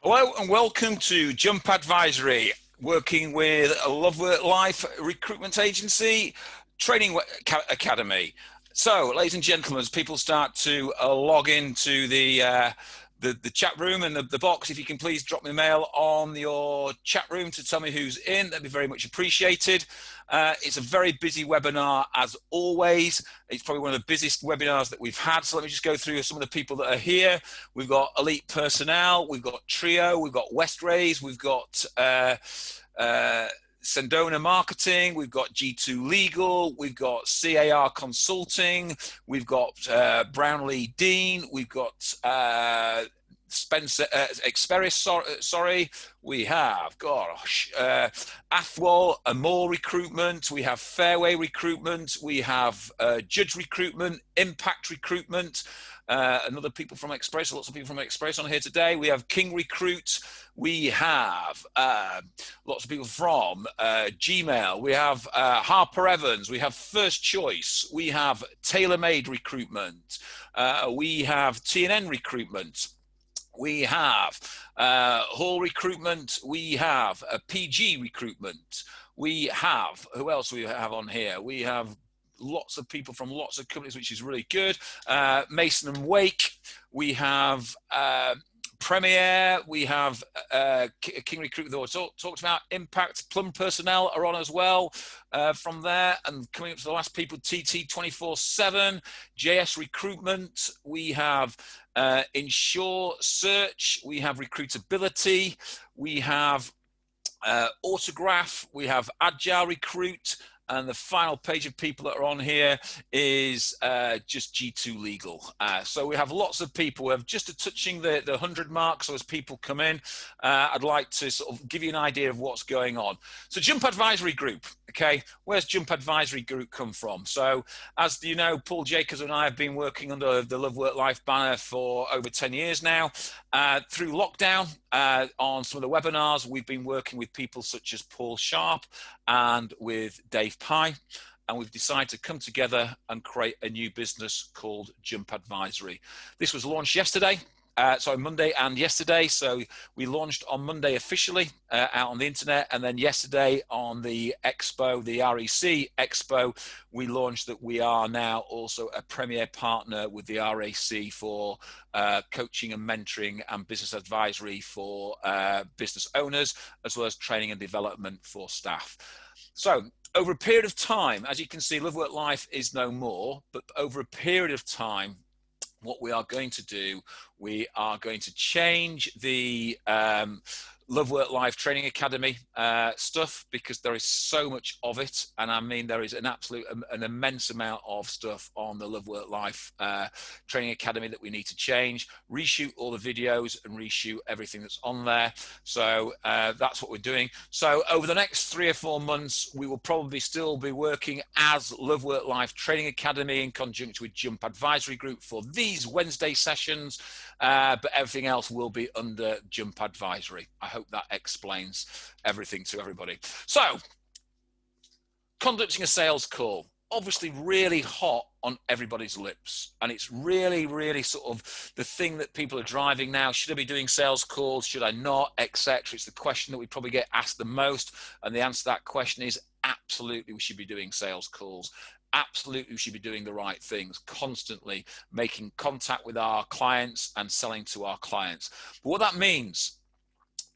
Hello and welcome to Jump Advisory, working with a LoveWorkLife recruitment agency, training academy. So, ladies and gentlemen, as people start to log into the chat room and the box, if you can please drop me a mail on your chat room to tell me who's in, that'd be very much appreciated. It's a very busy webinar as always. It's probably one of the busiest webinars that we've had. So let me just go through some of the people that are here. We've got Elite Personnel, we've got Trio, we've got Westrays, we've got Sendona Marketing, we've got G2 Legal, we've got CAR Consulting, we've got Brownlee Dean, we've got Spencer Experis, sorry, we have, Athwal, Amore Recruitment, we have Fairway Recruitment, we have Judge Recruitment, Impact Recruitment, another people from Express, lots of people from Express on here today. We have King Recruit, we have lots of people from Gmail, we have Harper Evans, we have First Choice, we have TaylorMade Recruitment, we have TNN Recruitment, we have Hall Recruitment, we have PG Recruitment, we have, who else we have on here? We have lots of people from lots of companies, which is really good. Mason and Wake, we have Premier, we have King Recruit that I talked about. Impact, Plum Personnel are on as well from there. And coming up to the last people, TT 24/7, JS Recruitment, we have Insure Search, we have Recruitability, we have Autograph, we have Agile Recruit, and the final page of people that are on here is just G2 Legal. So we have lots of people. We have just touching the 100 mark. So as people come in, I'd like to sort of give you an idea of what's going on. So Jump Advisory Group, okay? Where's Jump Advisory Group come from? So as you know, Paul Jacobs and I have been working under the Love Work Life banner for over 10 years now. Through lockdown, on some of the webinars, we've been working with people such as Paul Sharp and with Dave Pye, and we've decided to come together and create a new business called Jump Advisory. This was launched yesterday, Monday and yesterday. So we launched on Monday officially out on the internet, and then yesterday on the expo, the REC expo, we launched that we are now also a premier partner with the RAC for coaching and mentoring and business advisory for business owners, as well as training and development for staff. So over a period of time, as you can see, Love Work Life is no more, but over a period of time, what we are going to do, we are going to change the Love Work Life Training Academy stuff, because there is so much of it. And I mean, there is an immense amount of stuff on the Love Work Life Training Academy that we need to change, reshoot all the videos and reshoot everything that's on there. So that's what we're doing. So over the next 3 or 4 months, we will probably still be working as Love Work Life Training Academy in conjunction with Jump Advisory Group for these Wednesday sessions, but everything else will be under Jump Advisory. I hope that explains everything to everybody. So, conducting a sales call, obviously really hot on everybody's lips, and it's really, really sort of the thing that people are driving now. Should I be doing sales calls? Should I not? Etc. It's the question that we probably get asked the most, and the answer to that question is absolutely we should be doing sales calls. Absolutely, we should be doing the right things, constantly making contact with our clients and selling to our clients. But what that means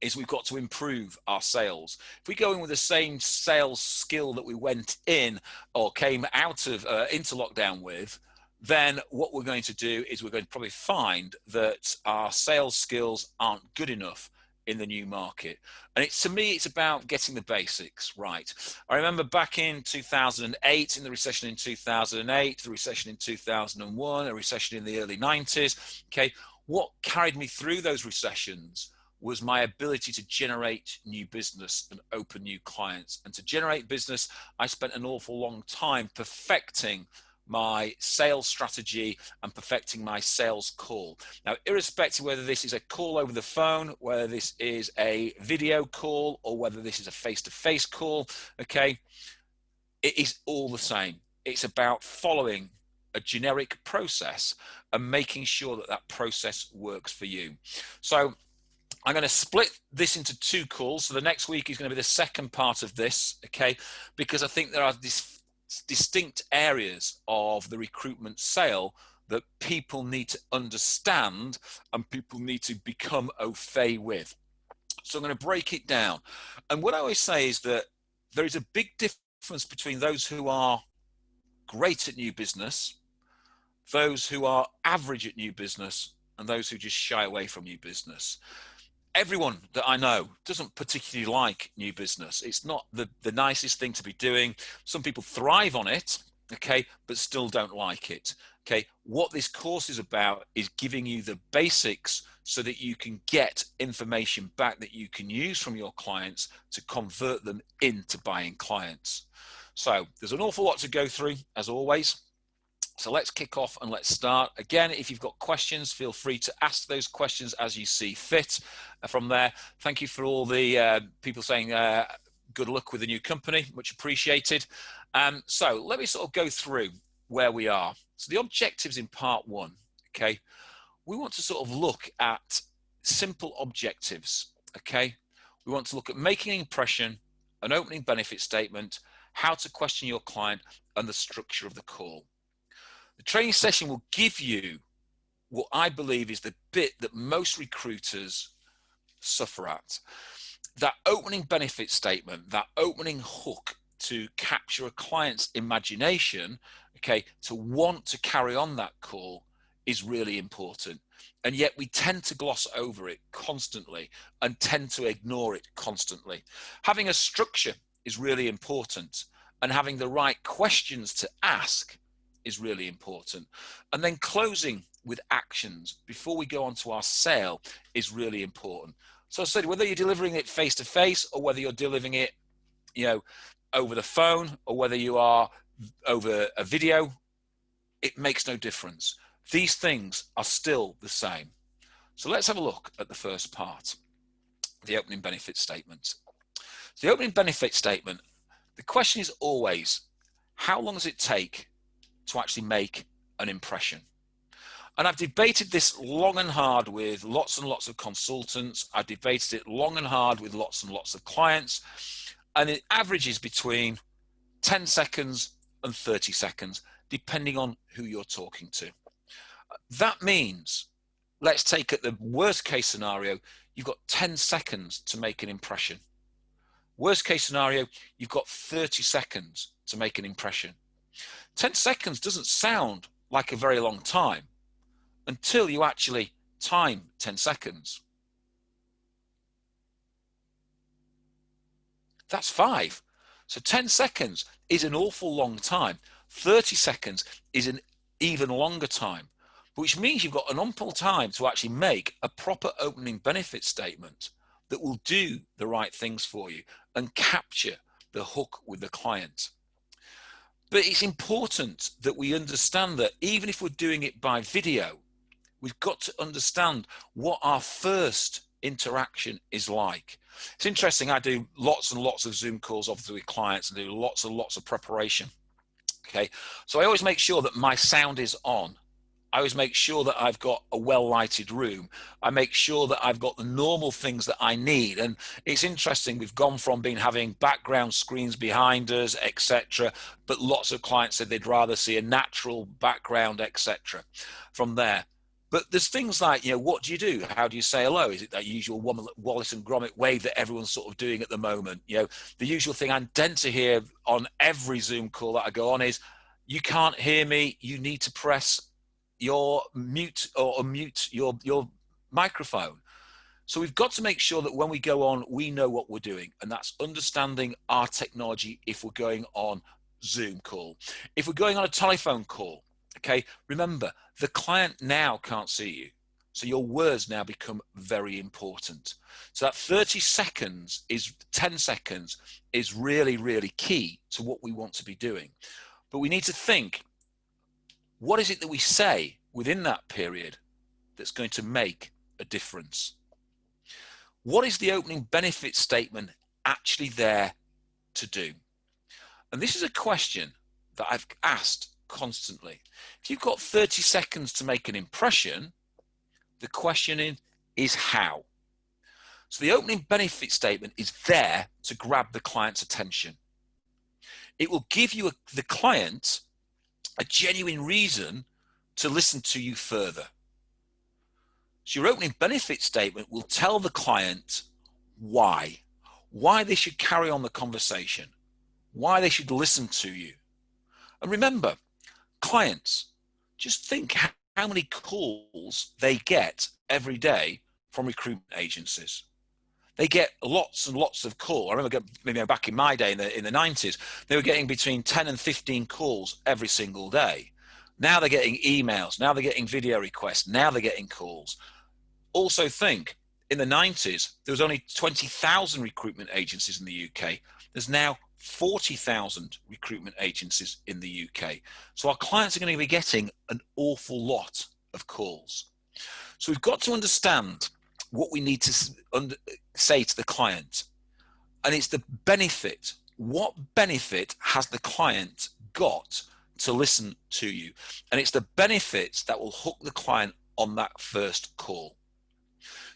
is we've got to improve our sales. If we go in with the same sales skill that we went in or came out of into lockdown with, then what we're going to do is we're going to probably find that our sales skills aren't good enough in the new market. And to me, it's about getting the basics right. I remember back in 2008, in the recession in 2008, the recession in 2001, a recession in the early 90s, okay, what carried me through those recessions was my ability to generate new business and open new clients. And to generate business, I spent an awful long time perfecting my sales strategy and perfecting my sales call. Now, irrespective whether this is a call over the phone, whether this is a video call, or whether this is a face-to-face call, okay, it is all the same. It's about following a generic process and making sure that that process works for you. So I'm going to split this into 2 calls. So the next week is going to be the second part of this, okay? Because I think there are distinct areas of the recruitment sale that people need to understand and people need to become au fait with. So I'm going to break it down. And what I always say is that there is a big difference between those who are great at new business, those who are average at new business, and those who just shy away from new business. Everyone that I know doesn't particularly like new business. It's not the nicest thing to be doing. Some people thrive on it, okay, but still don't like it. Okay, what this course is about is giving you the basics so that you can get information back that you can use from your clients to convert them into buying clients. So there's an awful lot to go through, as always. So let's kick off and let's start. Again, if you've got questions, feel free to ask those questions as you see fit. From there, thank you for all the people saying good luck with the new company, much appreciated. So let me sort of go through where we are. So the objectives in part 1, okay, we want to sort of look at simple objectives, okay? We want to look at making an impression, an opening benefit statement, how to question your client, and the structure of the call. The training session will give you what I believe is the bit that most recruiters suffer at. That opening benefit statement, that opening hook to capture a client's imagination, okay, to want to carry on that call is really important. And yet we tend to gloss over it constantly and tend to ignore it constantly. Having a structure is really important, and having the right questions to ask is really important. And then closing with actions before we go on to our sale is really important. So I said, whether you're delivering it face to face or whether you're delivering it, over the phone or whether you are over a video, it makes no difference. These things are still the same. So let's have a look at the first part, the opening benefit statement. So the opening benefit statement, the question is always, how long does it take to actually make an impression? And I've debated this long and hard with lots and lots of consultants. I've debated it long and hard with lots and lots of clients. And it averages between 10 seconds and 30 seconds, depending on who you're talking to. That means, let's take it the worst case scenario, you've got 10 seconds to make an impression. Worst case scenario, you've got 30 seconds to make an impression. 10 seconds doesn't sound like a very long time until you actually time 10 seconds. That's 5. So 10 seconds is an awful long time. 30 seconds is an even longer time, which means you've got an ample time to actually make a proper opening benefit statement that will do the right things for you and capture the hook with the client. But it's important that we understand that even if we're doing it by video, we've got to understand what our first interaction is like. It's interesting, I do lots and lots of Zoom calls obviously with clients and do lots and lots of preparation. Okay, so I always make sure that my sound is on. I always make sure that I've got a well-lighted room. I make sure that I've got the normal things that I need. And it's interesting, we've gone from having background screens behind us, etc. But lots of clients said they'd rather see a natural background, etc. from there. But there's things like, what do you do? How do you say hello? Is it that usual Wallace and Gromit wave that everyone's sort of doing at the moment? The usual thing I tend to hear on every Zoom call that I go on is, you can't hear me, you need to press your mute or unmute your microphone. So we've got to make sure that when we go on, we know what we're doing. And that's understanding our technology if we're going on Zoom call. If we're going on a telephone call, okay, remember, the client now can't see you. So your words now become very important. So that 30 seconds is 10 seconds is really, really key to what we want to be doing. But we need to think, what is it that we say within that period that's going to make a difference? What is the opening benefit statement actually there to do? And this is a question that I've asked constantly. If you've got 30 seconds to make an impression, the question is how? So the opening benefit statement is there to grab the client's attention. It will give you the client a genuine reason to listen to you further. So your opening benefit statement will tell the client why they should carry on the conversation, why they should listen to you. And remember, clients, just think how many calls they get every day from recruitment agencies. They get lots and lots of calls. I remember maybe back in my day in the 90s, they were getting between 10 and 15 calls every single day. Now they're getting emails. Now they're getting video requests. Now they're getting calls. Also think, in the 90s, there was only 20,000 recruitment agencies in the UK. There's now 40,000 recruitment agencies in the UK. So our clients are going to be getting an awful lot of calls. So we've got to understand what we need to say to the client. And it's the benefit. What benefit has the client got to listen to you? And it's the benefits that will hook the client on that first call.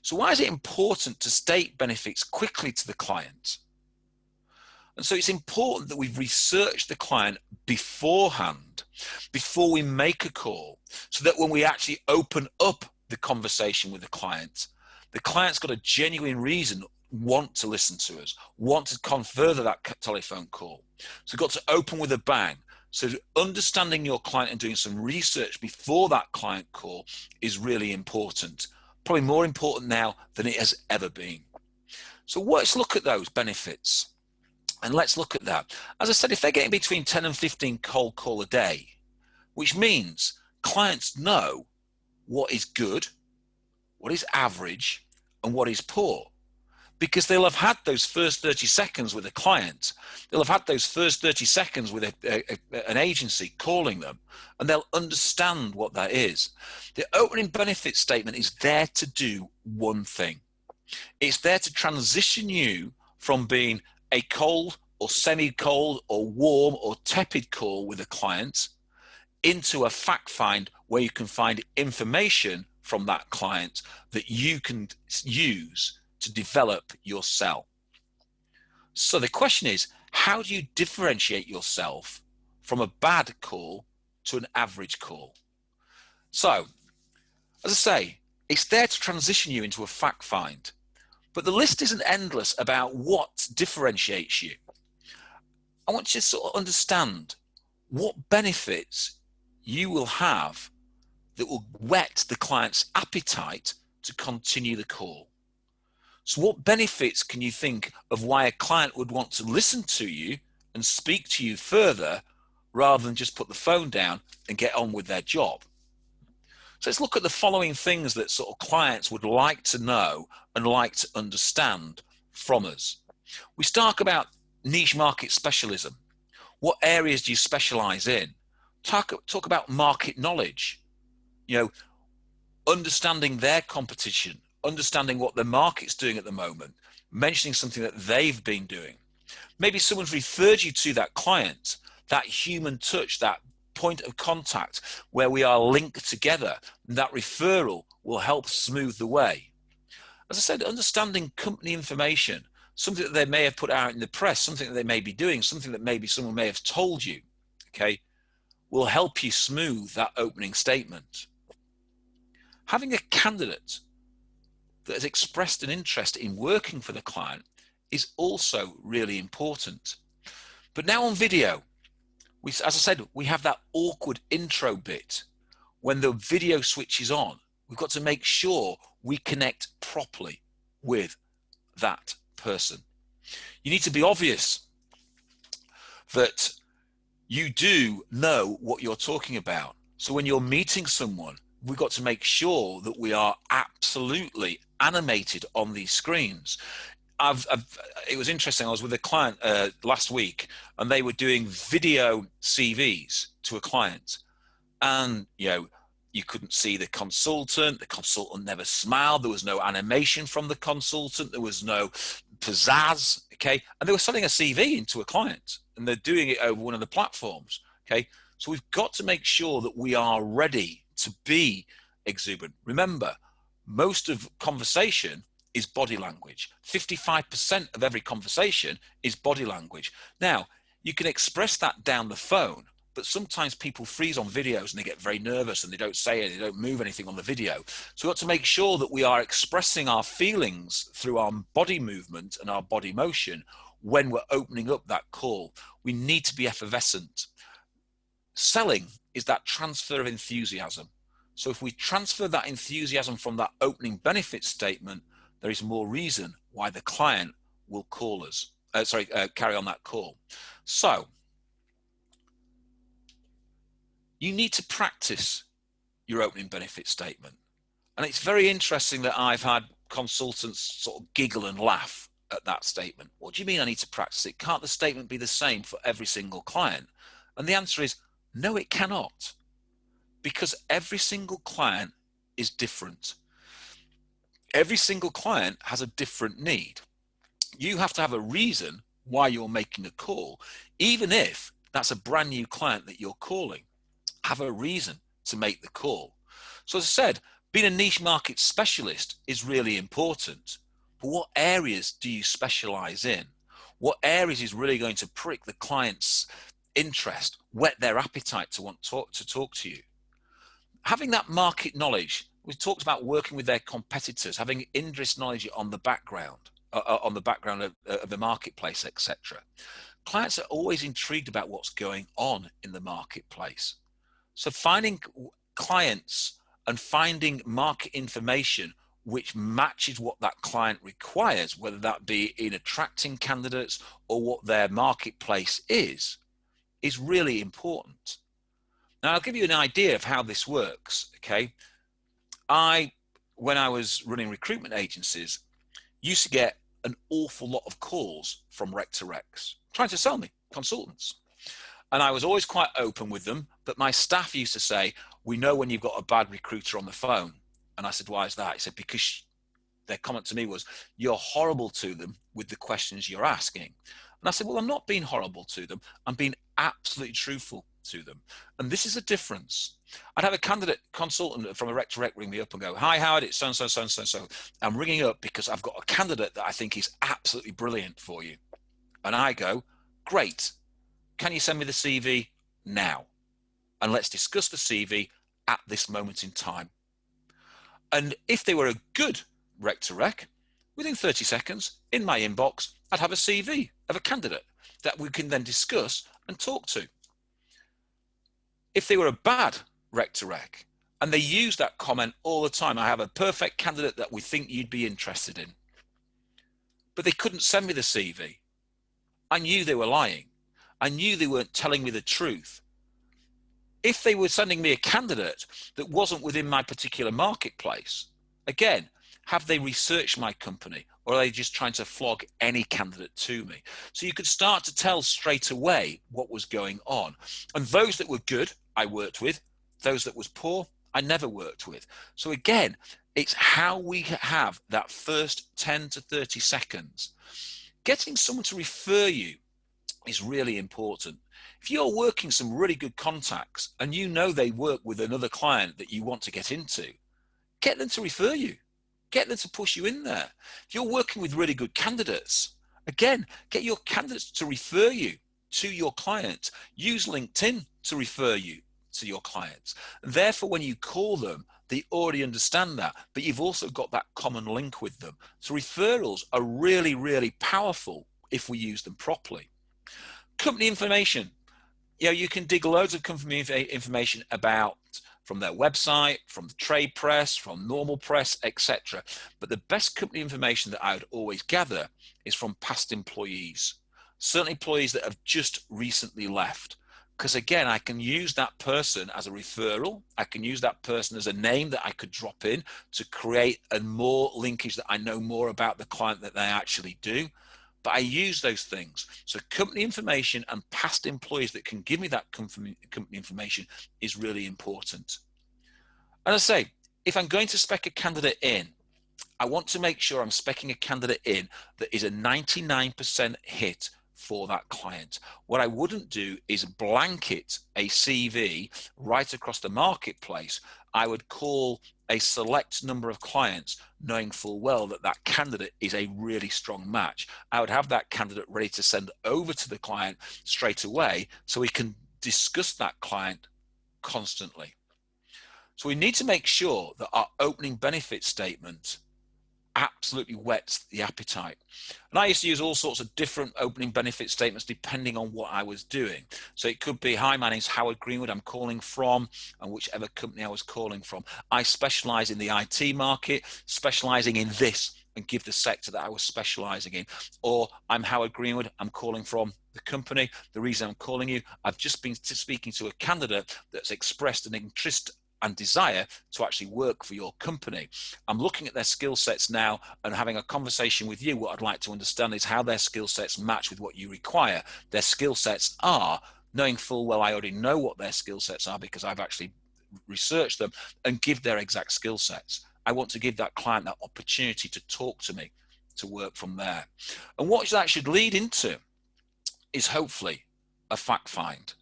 So why is it important to state benefits quickly to the client? And so it's important that we've researched the client beforehand, before we make a call, so that when we actually open up the conversation with the client's got a genuine reason, want to listen to us, want to further that telephone call. So we've got to open with a bang. So understanding your client and doing some research before that client call is really important. Probably more important now than it has ever been. So let's look at those benefits. And let's look at that. As I said, if they're getting between 10 and 15 cold call a day, which means clients know what is good, what is average, and what is poor, because they'll have had those first 30 seconds with a client. They'll have had those first 30 seconds with an agency calling them, and they'll understand what that is. The opening benefit statement is there to do one thing. It's there to transition you from being a cold or semi-cold or warm or tepid call with a client into a fact find where you can find information from that client that you can use to develop your sell. So the question is, how do you differentiate yourself from a bad call to an average call? So, as I say, it's there to transition you into a fact find, but the list isn't endless about what differentiates you. I want you to sort of understand what benefits you will have that will whet the client's appetite to continue the call. So what benefits can you think of why a client would want to listen to you and speak to you further rather than just put the phone down and get on with their job? So let's look at the following things that sort of clients would like to know and like to understand from us. We start about niche market specialism. What areas do you specialize in? Talk about market knowledge. You know, understanding their competition, understanding what the market's doing at the moment, mentioning something that they've been doing. Maybe someone's referred you to that client, that human touch, that point of contact where we are linked together, and that referral will help smooth the way. As I said, understanding company information, something that they may have put out in the press, something that they may be doing, something that maybe someone may have told you, okay, will help you smooth that opening statement. Having a candidate that has expressed an interest in working for the client is also really important. But now on video, as I said, we have that awkward intro bit. When the video switches on, we've got to make sure we connect properly with that person. You need to be obvious that you do know what you're talking about. So when you're meeting someone, we've got to make sure that we are absolutely animated on these screens. It was interesting. I was with a client last week, and they were doing video CVs to a client, and you couldn't see the consultant. The consultant never smiled. There was no animation from the consultant. There was no pizzazz. Okay, and they were selling a CV into a client, and they're doing it over one of the platforms. Okay, so we've got to make sure that we are ready to be exuberant. Remember, most of conversation is body language. 55% of every conversation is body language. Now, you can express that down the phone, but sometimes people freeze on videos and they get very nervous and they don't say it, they don't move anything on the video. So we have to make sure that we are expressing our feelings through our body movement and our body motion when we're opening up that call. We need to be effervescent. Selling is that transfer of enthusiasm. So if we transfer that enthusiasm from that opening benefit statement, there is more reason why the client will call us, carry on that call. So you need to practice your opening benefit statement. And it's very interesting that I've had consultants sort of giggle and laugh at that statement. What do you mean I need to practice it? Can't the statement be the same for every single client? And the answer is no, it cannot. Because every single client is different. Every single client has a different need. You have to have a reason why you're making a call, even if that's a brand new client that you're calling. Have a reason to make the call. So as I said, being a niche market specialist is really important. But what areas do you specialize in? What areas is really going to prick the client's interest, whet their appetite to want to talk to you? Having that market knowledge, we talked about working with their competitors, having interest knowledge on the background of the marketplace, etc. Clients are always intrigued about what's going on in the marketplace. So finding clients and finding market information which matches what that client requires, whether that be in attracting candidates or what their marketplace is really important. Now, I'll give you an idea of how this works, okay? When I was running recruitment agencies, used to get an awful lot of calls from rec to recs trying to sell me, consultants. And I was always quite open with them, but my staff used to say, we know when you've got a bad recruiter on the phone. And I said, why is that? He said, because their comment to me was, you're horrible to them with the questions you're asking. And I said, well, I'm not being horrible to them. I'm being absolutely truthful to them. And this is a difference. I'd have a candidate consultant from a rec to rec ring me up and go, hi, Howard, it's so-and-so, so-and-so, so. I'm ringing up because I've got a candidate that I think is absolutely brilliant for you. And I go, great. Can you send me the CV now? And let's discuss the CV at this moment in time. And if they were a good rec to rec, within 30 seconds in my inbox, I'd have a CV of a candidate that we can then discuss and talk to. If they were a bad rec to rec, and they use that comment all the time, I have a perfect candidate that we think you'd be interested in, but they couldn't send me the CV. I knew they were lying. I knew they weren't telling me the truth. If they were sending me a candidate that wasn't within my particular marketplace, again, have they researched my company, or are they just trying to flog any candidate to me? So you could start to tell straight away what was going on. And those that were good, I worked with. Those that was poor, I never worked with. So again, it's how we have that first 10 to 30 seconds. Getting someone to refer you is really important. If you're working some really good contacts and you know they work with another client that you want to get into, get them to refer you. Get them to push you in there. If you're working with really good candidates, again, get your candidates to refer you to your clients. Use LinkedIn to refer you to your clients. And therefore, when you call them, they already understand that, but you've also got that common link with them. So referrals are really, really powerful if we use them properly. Company information. You can dig loads of company information about from their website, from the trade press, from normal press, etc. But the best company information that I would always gather is from past employees, certainly employees that have just recently left. Because again, I can use that person as a referral. I can use that person as a name that I could drop in to create a more linkage that I know more about the client that they actually do. But I use those things. So company information and past employees that can give me that company information is really important. And I say, if I'm going to spec a candidate in, I want to make sure I'm specing a candidate in that is a 99% hit for that client. What I wouldn't do is blanket a CV right across the marketplace. I would call a select number of clients, knowing full well that that candidate is a really strong match. I would have that candidate ready to send over to the client straight away so we can discuss that client constantly. So we need to make sure that our opening benefit statement absolutely whets the appetite. And I used to use all sorts of different opening benefit statements depending on what I was doing. So it could be, hi, my name's Howard Greenwood, I'm calling from, and whichever company I was calling from. I specialize in the IT market, specializing in this, and give the sector that I was specializing in. Or I'm Howard Greenwood, I'm calling from the company. The reason I'm calling you, I've just been speaking to a candidate that's expressed an interest and desire to actually work for your company. I'm looking at their skill sets now and having a conversation with you. What I'd like to understand is how their skill sets match with what you require. Their skill sets are, knowing full well I already know what their skill sets are because I've actually researched them, and give their exact skill sets. I want to give that client that opportunity to talk to me, to work from there. And what that should lead into is hopefully a fact find.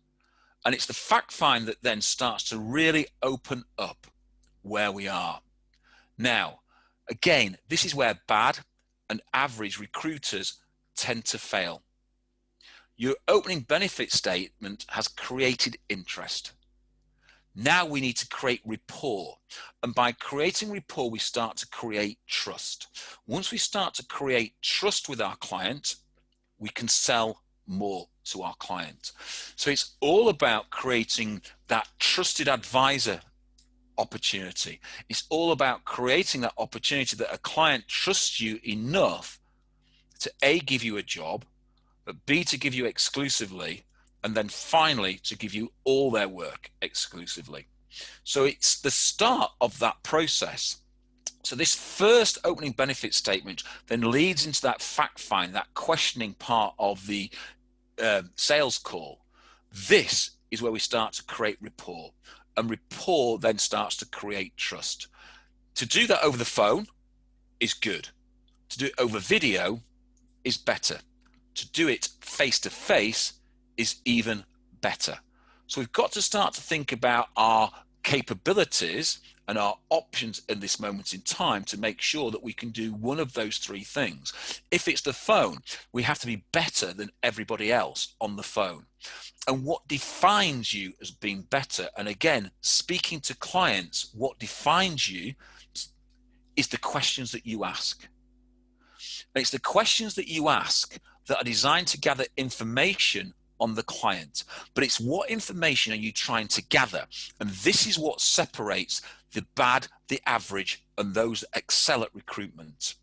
And it's the fact find that then starts to really open up where we are. Now, again, this is where bad and average recruiters tend to fail. Your opening benefit statement has created interest. Now we need to create rapport. And by creating rapport, we start to create trust. Once we start to create trust with our client, we can sell more to our client. So it's all about creating that trusted advisor opportunity. It's all about creating that opportunity that a client trusts you enough to A, give you a job, but B, to give you exclusively, and then finally to give you all their work exclusively. So it's the start of that process. So this first opening benefit statement then leads into that fact find, that questioning part of the sales call. This is where we start to create rapport, and rapport then starts to create trust. To do that over the phone is good. To do it over video is better. To do it face to face is even better. So we've got to start to think about our capabilities and our options in this moment in time to make sure that we can do one of those three things. If it's the phone, we have to be better than everybody else on the phone. And what defines you as being better, and again, speaking to clients, what defines you is the questions that you ask. And it's the questions that you ask that are designed to gather information on the client, but it's what information are you trying to gather? And this is what separates the bad, the average, and those that excel at recruitment.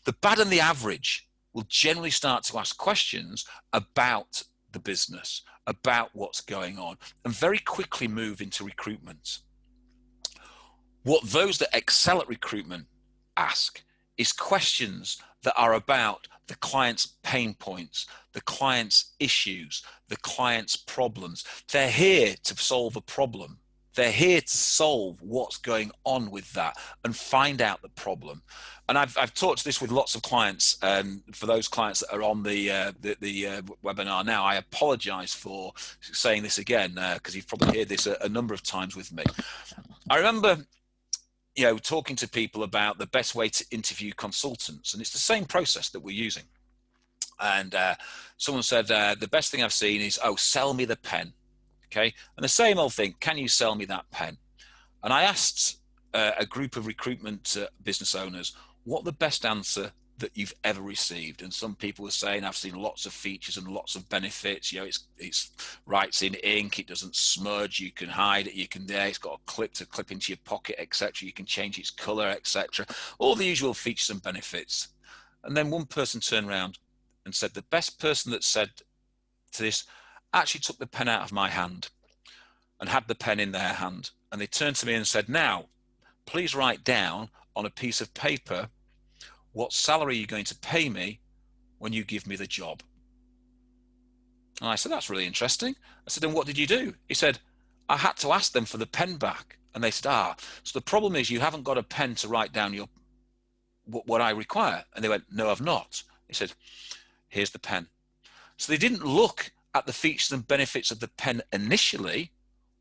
The bad and the average will generally start to ask questions about the business, about what's going on, and very quickly move into recruitment. What those that excel at recruitment ask is questions that are about the client's pain points, the client's issues, the client's problems. They're here to solve a problem. They're here to solve what's going on with that and find out the problem. And I've talked this with lots of clients. For those clients that are on the webinar now, I apologize for saying this again because you've probably heard this a number of times with me. I remember talking to people about the best way to interview consultants, and it's the same process that we're using. And someone said, the best thing I've seen is, oh, sell me the pen. Okay. And the same old thing, can you sell me that pen? And I asked a group of recruitment business owners, what the best answer that you've ever received? And some people were saying, I've seen lots of features and lots of benefits. It's writes in ink, it doesn't smudge, you can hide it, it's got a clip to clip into your pocket, etc. You can change its color, etc. All the usual features and benefits. And then one person turned around and said, the best person that said to this actually took the pen out of my hand and had the pen in their hand. And they turned to me and said, now, please write down on a piece of paper what salary you're going to pay me when you give me the job. And I said, that's really interesting. I said, then what did you do? He said, I had to ask them for the pen back. And they said, so the problem is you haven't got a pen to write down what I require. And they went, no, I've not. He said, here's the pen. So they didn't look at the features and benefits of the pen initially.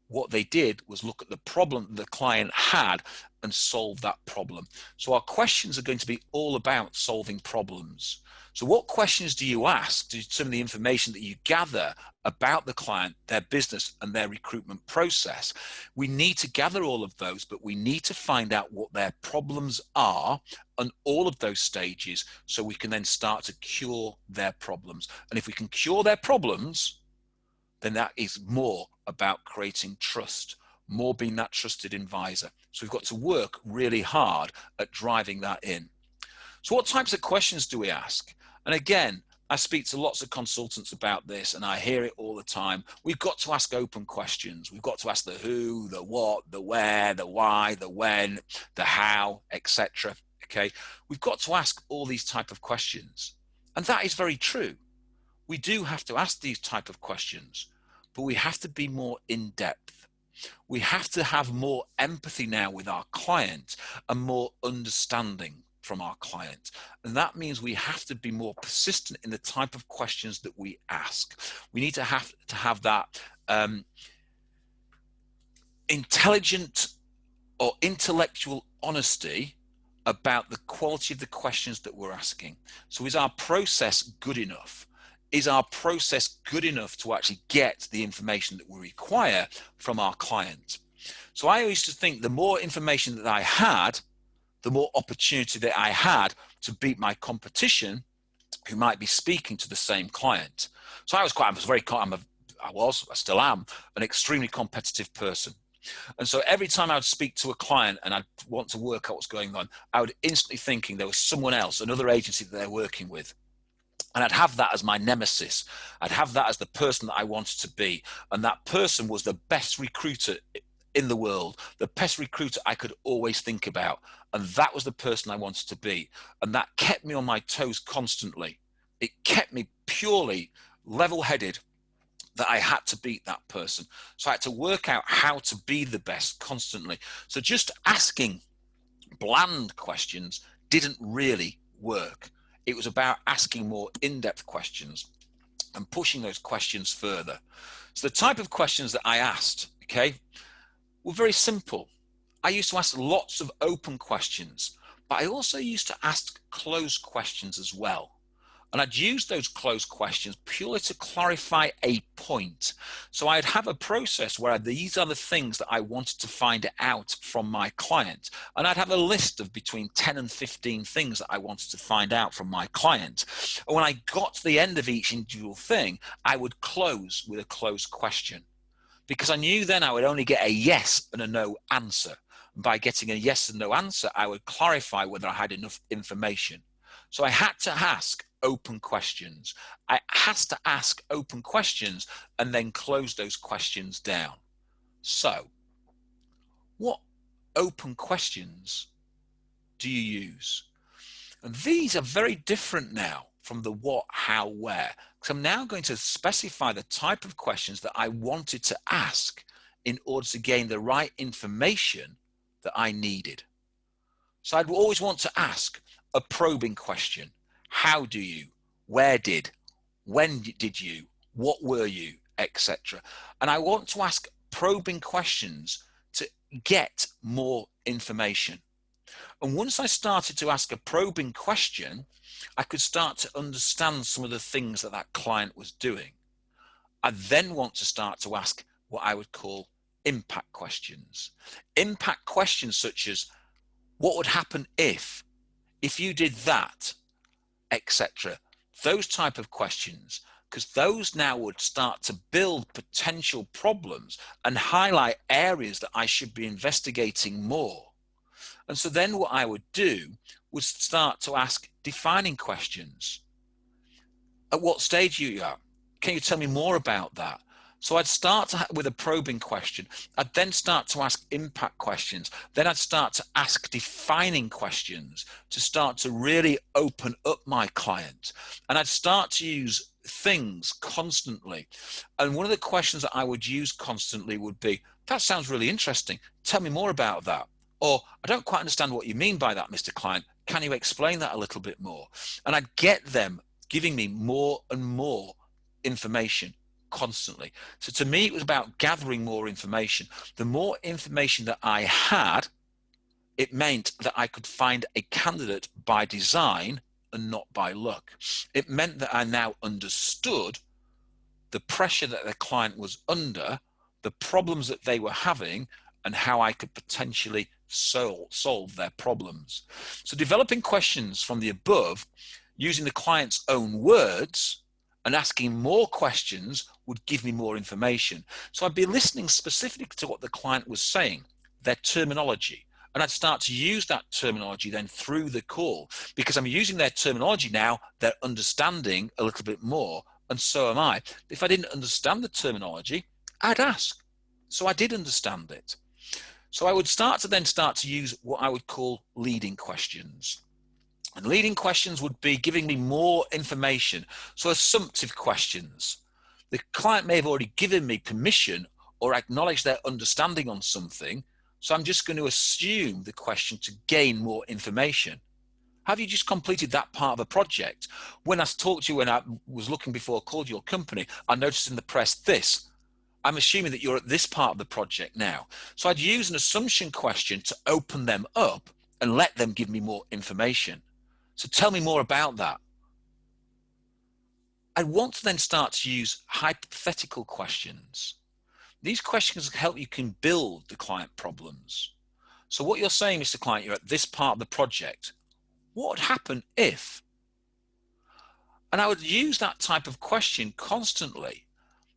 What they did was look at the problem the client had and solve that problem. So our questions are going to be all about solving problems. So what questions do you ask to determine the information that you gather about the client, their business, and their recruitment process? We need to gather all of those, but we need to find out what their problems are on all of those stages so we can then start to cure their problems. And if we can cure their problems, then that is more about creating trust, more being that trusted advisor. So we've got to work really hard at driving that in. So what types of questions do we ask? And again, I speak to lots of consultants about this and I hear it all the time. We've got to ask open questions. We've got to ask the who, the what, the where, the why, the when, the how, etc. Okay, we've got to ask all these type of questions. And that is very true. We do have to ask these type of questions, but we have to be more in depth. We have to have more empathy now with our client and more understanding from our client. And that means we have to be more persistent in the type of questions that we ask. We need to have that intelligent or intellectual honesty about the quality of the questions that we're asking. So is our process good enough? Is our process good enough to actually get the information that we require from our client? So I used to think the more information that I had, the more opportunity that I had to beat my competition who might be speaking to the same client. So I still am an extremely competitive person. And so every time I would speak to a client and I'd want to work out what's going on, I would instantly thinking there was someone else, another agency that they're working with. And I'd have that as my nemesis. I'd have that as the person that I wanted to be. And that person was the best recruiter in the world, the best recruiter I could always think about. And that was the person I wanted to be. And that kept me on my toes constantly. It kept me purely level-headed that I had to beat that person. So I had to work out how to be the best constantly. So just asking bland questions didn't really work. It was about asking more in-depth questions and pushing those questions further. So the type of questions that I asked, okay, were very simple. I used to ask lots of open questions, but I also used to ask closed questions as well. And I'd use those closed questions purely to clarify a point. So I'd have a process where these are the things that I wanted to find out from my client. And I'd have a list of between 10 and 15 things that I wanted to find out from my client. And when I got to the end of each individual thing, I would close with a closed question, because I knew then I would only get a yes and a no answer. And by getting a yes and no answer, I would clarify whether I had enough information. So I had to ask open questions. I had to ask open questions and then close those questions down. So what open questions do you use? And these are very different now from the what, how, where. Because I'm now going to specify the type of questions that I wanted to ask in order to gain the right information that I needed. So I'd always want to ask a probing question. How do you? Where did? When did you? What were you? Etc. And I want to ask probing questions to get more information. And once I started to ask a probing question, I could start to understand some of the things that that client was doing. I then want to start to ask what I would call impact questions. Impact questions such as, what would happen if you did that, etc. Those type of questions, because those now would start to build potential problems and highlight areas that I should be investigating more. And so then what I would do was start to ask defining questions. At what stage are you at? Can you tell me more about that? So I'd start with a probing question. I'd then start to ask impact questions. Then I'd start to ask defining questions to start to really open up my client. And I'd start to use things constantly. And one of the questions that I would use constantly would be, that sounds really interesting. Tell me more about that. Or, I don't quite understand what you mean by that, Mr. Client. Can you explain that a little bit more? And I'd get them giving me more and more information constantly. So to me, it was about gathering more information. The more information that I had, it meant that I could find a candidate by design and not by luck. It meant that I now understood the pressure that the client was under, the problems that they were having, and how I could potentially solve their problems. So developing questions from the above, using the client's own words and asking more questions would give me more information. So I'd be listening specifically to what the client was saying, their terminology, and I'd start to use that terminology then through the call, because I'm using their terminology now, they're understanding a little bit more, and so am I. If I didn't understand the terminology, I'd ask. So I did understand it. So I would start to use what I would call leading questions. And leading questions would be giving me more information. So assumptive questions. The client may have already given me permission or acknowledged their understanding on something, so I'm just going to assume the question to gain more information. Have you just completed that part of a project? When I talked to you, when I was looking before I called your company, I noticed in the press this. I'm assuming that you're at this part of the project now. So I'd use an assumption question to open them up and let them give me more information. So tell me more about that. I want to then start to use hypothetical questions. These questions help you can build the client problems. So what you're saying, Mr. Client, you're at this part of the project. What would happen if? And I would use that type of question constantly,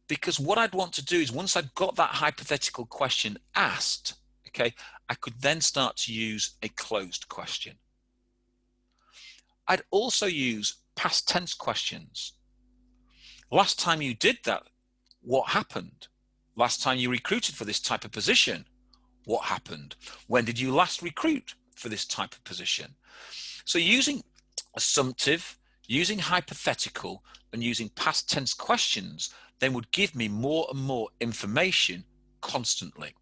because what I'd want to do is once I'd got that hypothetical question asked, okay, I could then start to use a closed question. I'd also use past tense questions. Last time you did that, what happened? Last time you recruited for this type of position, what happened? When did you last recruit for this type of position? So using assumptive, using hypothetical, and using past tense questions then would give me more and more information constantly.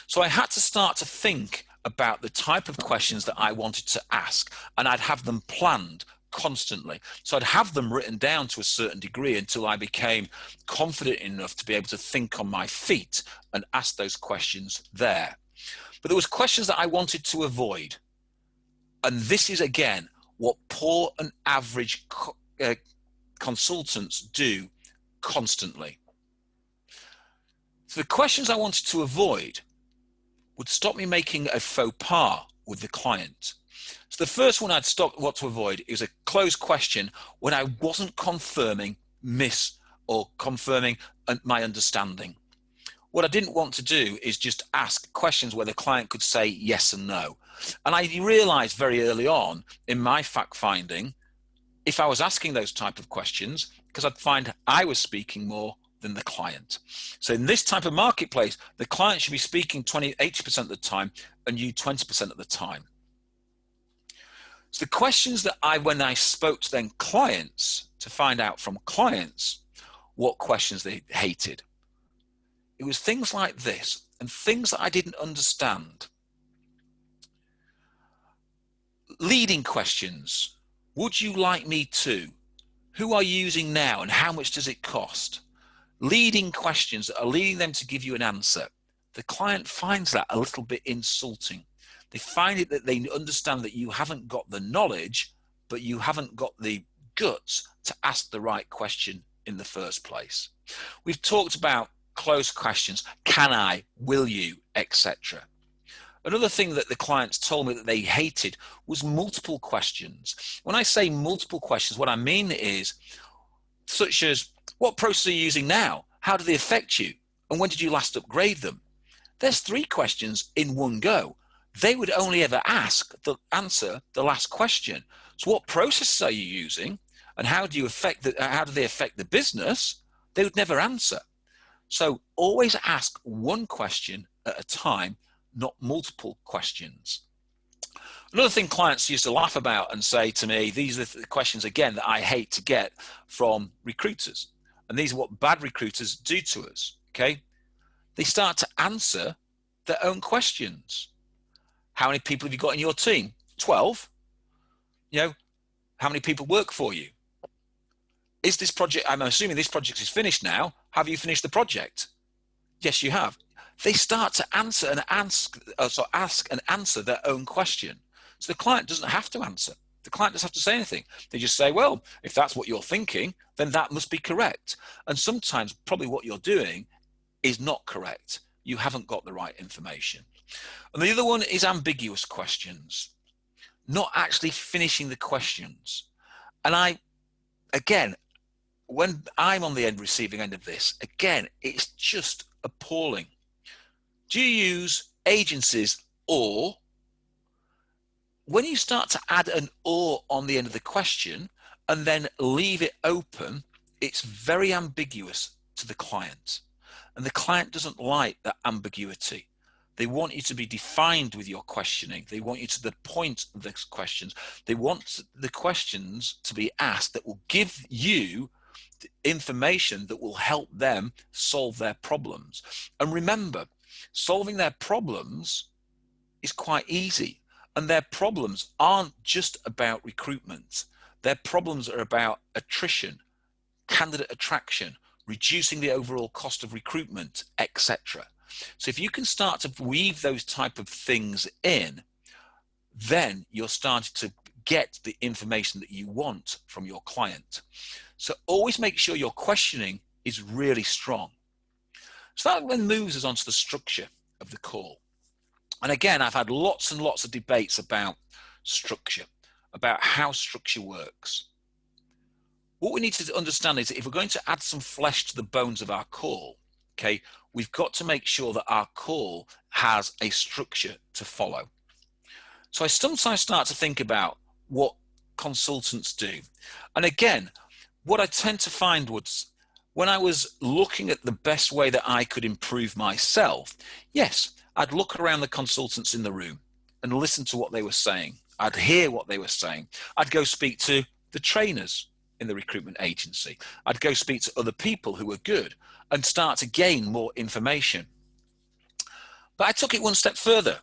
So I had to start to think about the type of questions that I wanted to ask, and I'd have them planned constantly. So I'd have them written down to a certain degree until I became confident enough to be able to think on my feet and ask those questions there. But there was questions that I wanted to avoid. And this is, again, what poor and average consultants do constantly. So the questions I wanted to avoid would stop me making a faux pas with the client. So the first one I'd want to avoid is a closed question when I wasn't confirming confirming my understanding. What I didn't want to do is just ask questions where the client could say yes and no. And I realized very early on in my fact finding, if I was asking those type of questions, because I'd find I was speaking more than the client. So in this type of marketplace, the client should be speaking 80% of the time and you 20% of the time. So the questions that when I spoke to then clients to find out from clients what questions they hated, it was things like this and things that I didn't understand. Leading questions. Would you like me to? Who are you using now and how much does it cost? Leading questions that are leading them to give you an answer. The client finds that a little bit insulting. They find it that they understand that you haven't got the knowledge, but you haven't got the guts to ask the right question in the first place. We've talked about closed questions. Can I? Will you? Etc. Another thing that the clients told me that they hated was multiple questions. When I say multiple questions, what I mean is such as, what process are you using now? How do they affect you? And when did you last upgrade them? There's 3 questions in one go. They would only ever answer the last question. So what processes are you using? And how do they affect the business? They would never answer. So always ask one question at a time, not multiple questions. Another thing clients used to laugh about and say to me, these are the questions, again, that I hate to get from recruiters. And these are what bad recruiters do to us, okay? They start to answer their own questions. How many people have you got in your team? 12. How many people work for you? is this project, I'm assuming this project is finished now. Have you finished the project? Yes, you have. They start to answer and ask and answer their own question. So the client doesn't have to answer. The client doesn't have to say anything. They just say, well, if that's what you're thinking, then that must be correct. And sometimes probably what you're doing is not correct. You haven't got the right information. And the other one is ambiguous questions, not actually finishing the questions. And again, when I'm on the receiving end of this, again, it's just appalling. Do you use agencies, or when you start to add an or on the end of the question and then leave it open, it's very ambiguous to the client. And the client doesn't like that ambiguity. They want you to be defined with your questioning. They want you to the point of the questions. They want the questions to be asked that will give you the information that will help them solve their problems. And remember, solving their problems is quite easy. And their problems aren't just about recruitment. Their problems are about attrition, candidate attraction, reducing the overall cost of recruitment, etc. So if you can start to weave those type of things in, then you're starting to get the information that you want from your client. So always make sure your questioning is really strong. So that then moves us on to the structure of the call. And again, I've had lots and lots of debates about structure, about how structure works. What we need to understand is that if we're going to add some flesh to the bones of our call, okay, we've got to make sure that our call has a structure to follow. So I sometimes start to think about what consultants do. And again, what I tend to find was when I was looking at the best way that I could improve myself, yes, I'd look around the consultants in the room and listen to what they were saying. I'd hear what they were saying. I'd go speak to the trainers in the recruitment agency. I'd go speak to other people who were good and start to gain more information. But I took it one step further.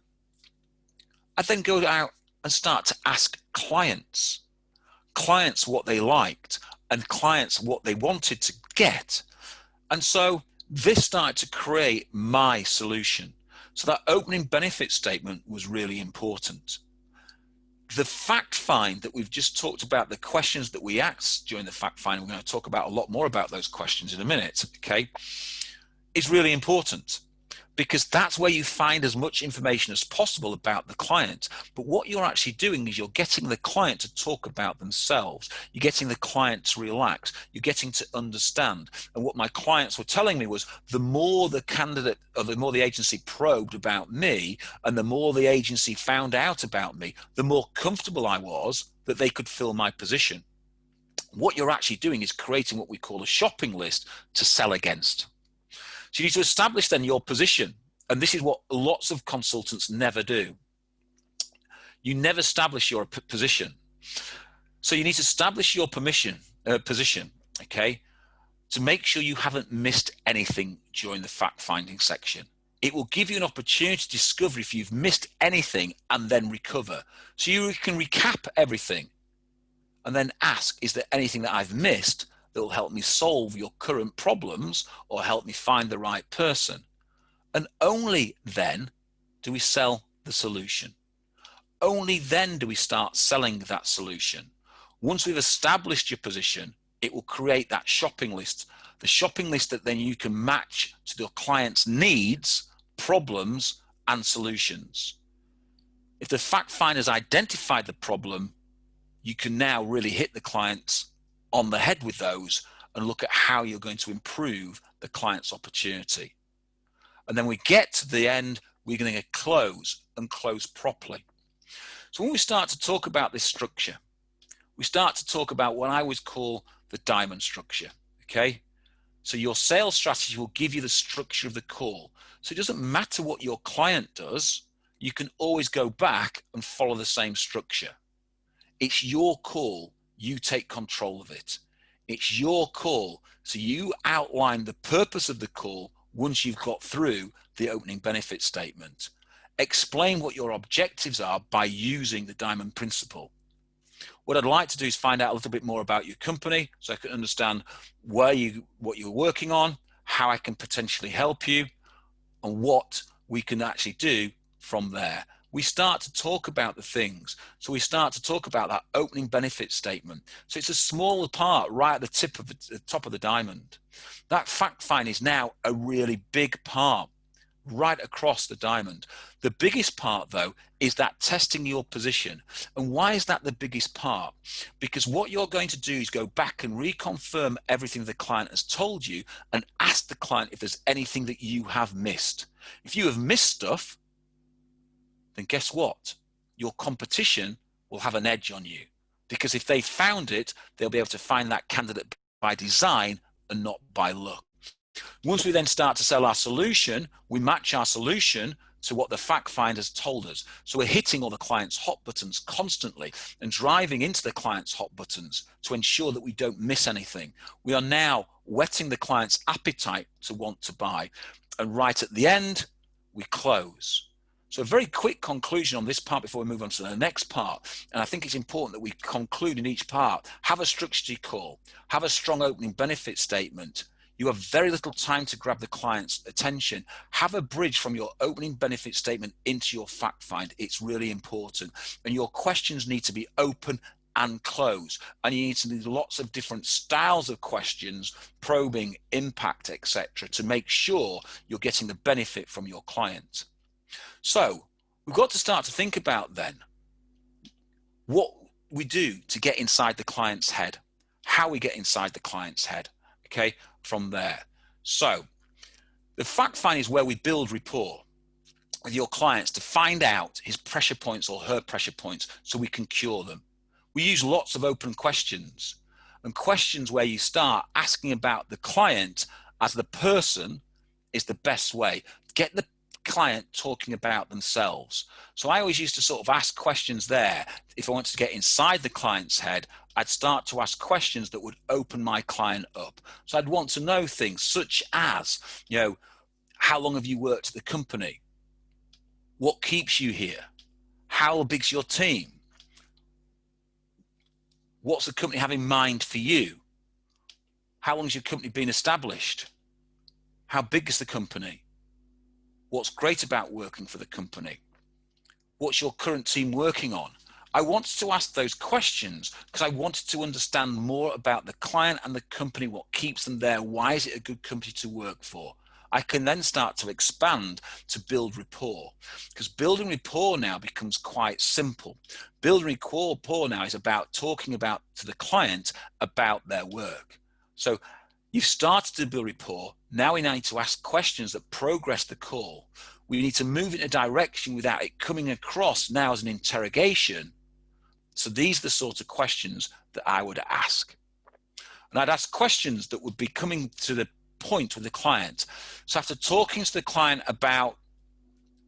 I'd then go out and start to ask clients what they liked and clients what they wanted to get. And so this started to create my solution. So that opening benefit statement was really important. The fact find that we've just talked about, the questions that we asked during the fact find, we're going to talk about a lot more about those questions in a minute, okay, is really important, because that's where you find as much information as possible about the client. But what you're actually doing is you're getting the client to talk about themselves. You're getting the client to relax. You're getting to understand. And what my clients were telling me was the more the candidate, or the more the agency probed about me, and the more the agency found out about me, the more comfortable I was that they could fill my position. What you're actually doing is creating what we call a shopping list to sell against. So you need to establish then your position. And this is what lots of consultants never do. You never establish your position. So you need to establish your position, okay, to make sure you haven't missed anything during the fact-finding section. It will give you an opportunity to discover if you've missed anything and then recover. So you can recap everything and then ask, is there anything that I've missed that will help me solve your current problems or help me find the right person? And only then do we sell the solution. Only then do we start selling that solution. Once we've established your position, it will create that shopping list, the shopping list that then you can match to the client's needs, problems, and solutions. If the fact finder's identified the problem, you can now really hit the clients on the head with those and look at how you're going to improve the client's opportunity. And then we get to the end, we're going to close and close properly. So when we start to talk about this structure, we start to talk about what I always call the diamond structure, okay? So your sales strategy will give you the structure of the call. So it doesn't matter what your client does, you can always go back and follow the same structure. It's your call. You take control of it. It's your call. So you outline the purpose of the call once you've got through the opening benefit statement. Explain what your objectives are by using the diamond principle. What I'd like to do is find out a little bit more about your company so I can understand what you're working on, how I can potentially help you, and what we can actually do from there. We start to talk about the things. So we start to talk about that opening benefit statement. So it's a smaller part right at the top of the diamond. That fact find is now a really big part right across the diamond. The biggest part, though, is that testing your position. And why is that the biggest part? Because what you're going to do is go back and reconfirm everything the client has told you and ask the client if there's anything that you have missed. If you have missed stuff, then guess what? Your competition will have an edge on you, because if they found it, they'll be able to find that candidate by design and not by luck. Once we then start to sell our solution, we match our solution to what the fact find has told us. So we're hitting all the client's hot buttons constantly and driving into the client's hot buttons to ensure that we don't miss anything. We are now whetting the client's appetite to want to buy. And right at the end, we close. So a very quick conclusion on this part before we move on to the next part. And I think it's important that we conclude in each part. Have a structured call. Have a strong opening benefit statement. You have very little time to grab the client's attention. Have a bridge from your opening benefit statement into your fact find. It's really important. And your questions need to be open and close. And you need to do lots of different styles of questions, probing, impact, etc., to make sure you're getting the benefit from your client. So we've got to start to think about then what we do to get inside the client's head, how we get inside the client's head, okay, from there. So the fact find is where we build rapport with your clients to find out his pressure points or her pressure points so we can cure them. We use lots of open questions, and questions where you start asking about the client as the person is the best way. Get the client talking about themselves. So I always used to sort of ask questions there. If I wanted to get inside the client's head, I'd start to ask questions that would open my client up. So I'd want to know things such as, how long have you worked at the company? What keeps you here? How big's your team? What's the company have in mind for you? How long has your company been established? How big is the company? What's great about working for the company? What's your current team working on? I wanted to ask those questions because I wanted to understand more about the client and the company, what keeps them there, why is it a good company to work for? I can then start to expand to build rapport, because building rapport now becomes quite simple. Building rapport now is about talking about to the client about their work. So you've started to build rapport. Now we need to ask questions that progress the call. We need to move in a direction without it coming across now as an interrogation. So these are the sort of questions that I would ask. And I'd ask questions that would be coming to the point with the client. So after talking to the client about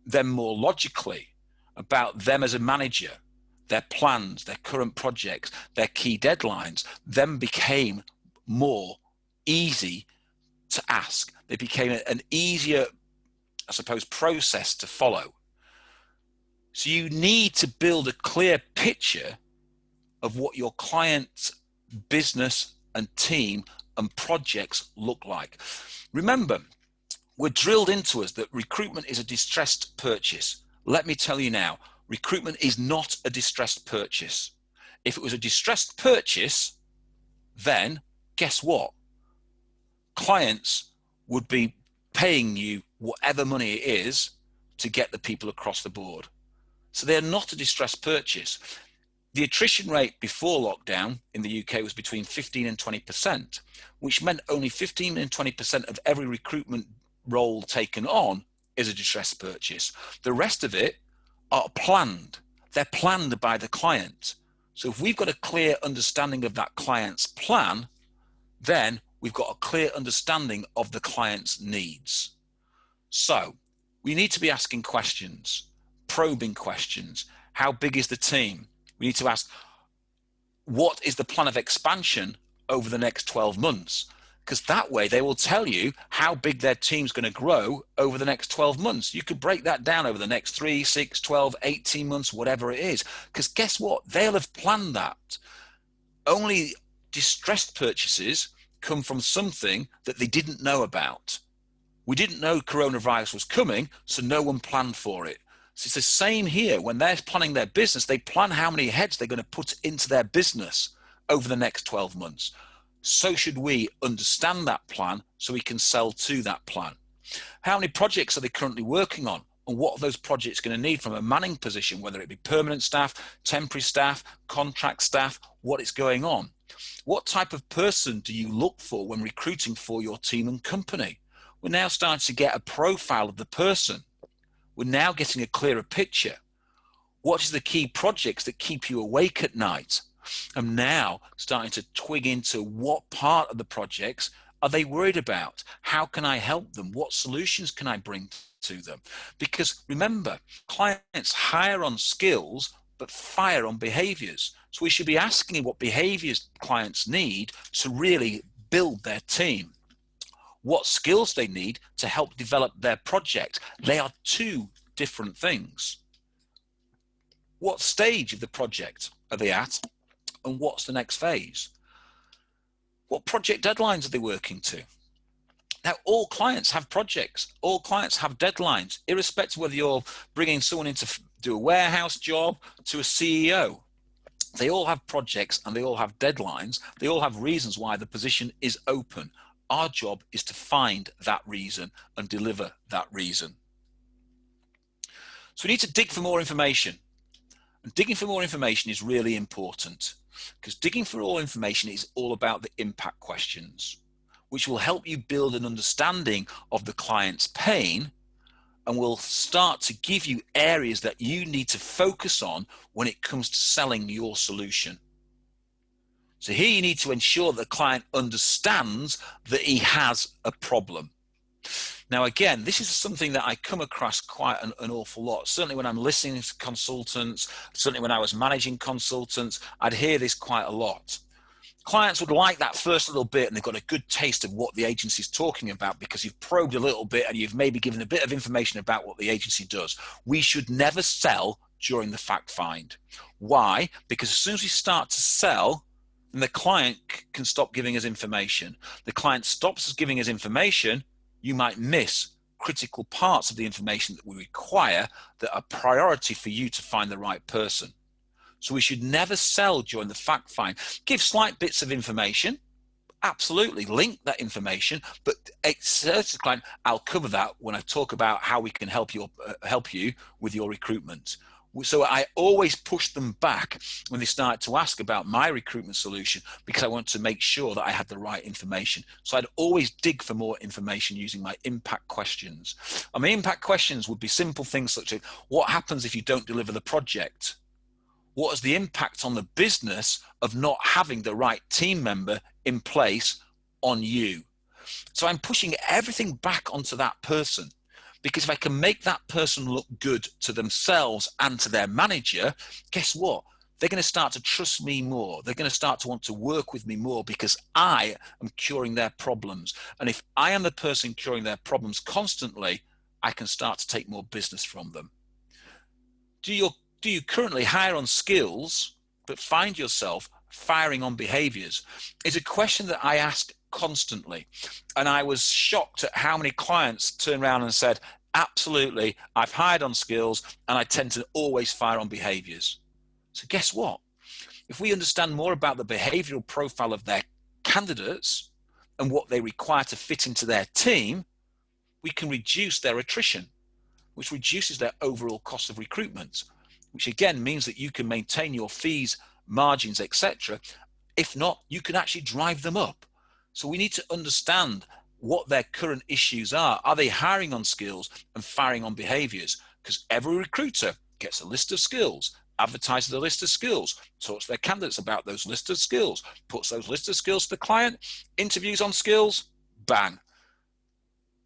them more logically, about them as a manager, their plans, their current projects, their key deadlines, then became more easy to ask. They became an easier, I suppose, process to follow. So you need to build a clear picture of what your client's business and team and projects look like. Remember, we're drilled into us that recruitment is a distressed purchase. Let me tell you now, recruitment is not a distressed purchase. If it was a distressed purchase, then guess what? Clients would be paying you whatever money it is to get the people across the board. So they're not a distressed purchase. The attrition rate before lockdown in the UK was between 15 and 20%, which meant only 15 and 20% of every recruitment role taken on is a distressed purchase. The rest of it are planned. They're planned by the client. So if we've got a clear understanding of that client's plan, then we've got a clear understanding of the client's needs. So we need to be asking questions, probing questions. How big is the team? We need to ask, what is the plan of expansion over the next 12 months? because that way they will tell you how big their team's going to grow over the next 12 months. You could break that down over the next 3, 6, 12, 18 months, whatever it is, because guess what? They'll have planned that. Only distressed purchases come from something that they didn't know about. We didn't know coronavirus was coming, so no one planned for it. So it's the same here. When they're planning their business, they plan how many heads they're going to put into their business over the next 12 months. So should we understand that plan so we can sell to that plan. How many projects are they currently working on? And what are those projects going to need from a manning position, whether it be permanent staff, temporary staff, contract staff, what is going on? What type of person do you look for when recruiting for your team and company? We're now starting to get a profile of the person. We're now getting a clearer picture. What is the key projects that keep you awake at night? I'm now starting to twig into what part of the projects are they worried about? How can I help them? What solutions can I bring to them? Because remember, clients hire on skills, but fire on behaviors. So we should be asking what behaviors clients need to really build their team. What skills they need to help develop their project. They are two different things. What stage of the project are they at? And what's the next phase? What project deadlines are they working to? Now, all clients have projects. All clients have deadlines, irrespective of whether you're bringing someone in to do a warehouse job to a CEO. They all have projects and they all have deadlines. They all have reasons why the position is open. Our job is to find that reason and deliver that reason. So we need to dig for more information. And digging for more information is really important, because digging for all information is all about the impact questions, which will help you build an understanding of the client's pain and will start to give you areas that you need to focus on when it comes to selling your solution. So here you need to ensure that the client understands that he has a problem. Now, again, this is something that I come across quite an awful lot. Certainly when I'm listening to consultants, certainly when I was managing consultants, I'd hear this quite a lot. Clients would like that first little bit and they've got a good taste of what the agency is talking about because you've probed a little bit and you've maybe given a bit of information about what the agency does. We should never sell during the fact find. Why? Because as soon as we start to sell, and the client can stop giving us information. The client stops us giving us information, you might miss critical parts of the information that we require that are priority for you to find the right person. So we should never sell during the fact find. Give slight bits of information, absolutely, link that information, but assert to the client, I'll cover that when I talk about how we can help you with your recruitment. So I always push them back when they start to ask about my recruitment solution because I want to make sure that I had the right information. So I'd always dig for more information using my impact questions. And my impact questions would be simple things such as, what happens if you don't deliver the project? What is the impact on the business of not having the right team member in place on you? So I'm pushing everything back onto that person. Because if I can make that person look good to themselves and to their manager, guess what? They're going to start to trust me more. They're going to start to want to work with me more because I am curing their problems. And if I am the person curing their problems constantly, I can start to take more business from them. Do you currently hire on skills, but find yourself firing on behaviors? It's a question that I ask constantly. And I was shocked at how many clients turned around and said, absolutely, I've hired on skills and I tend to always fire on behaviors. So guess what? If we understand more about the behavioral profile of their candidates and what they require to fit into their team, we can reduce their attrition, which reduces their overall cost of recruitment, which again means that you can maintain your fees, margins, etc. If not, you can actually drive them up. So we need to understand what their current issues are. Are they hiring on skills and firing on behaviors? Because every recruiter gets a list of skills, advertises a list of skills, talks to their candidates about those list of skills, puts those list of skills to the client, interviews on skills, bang.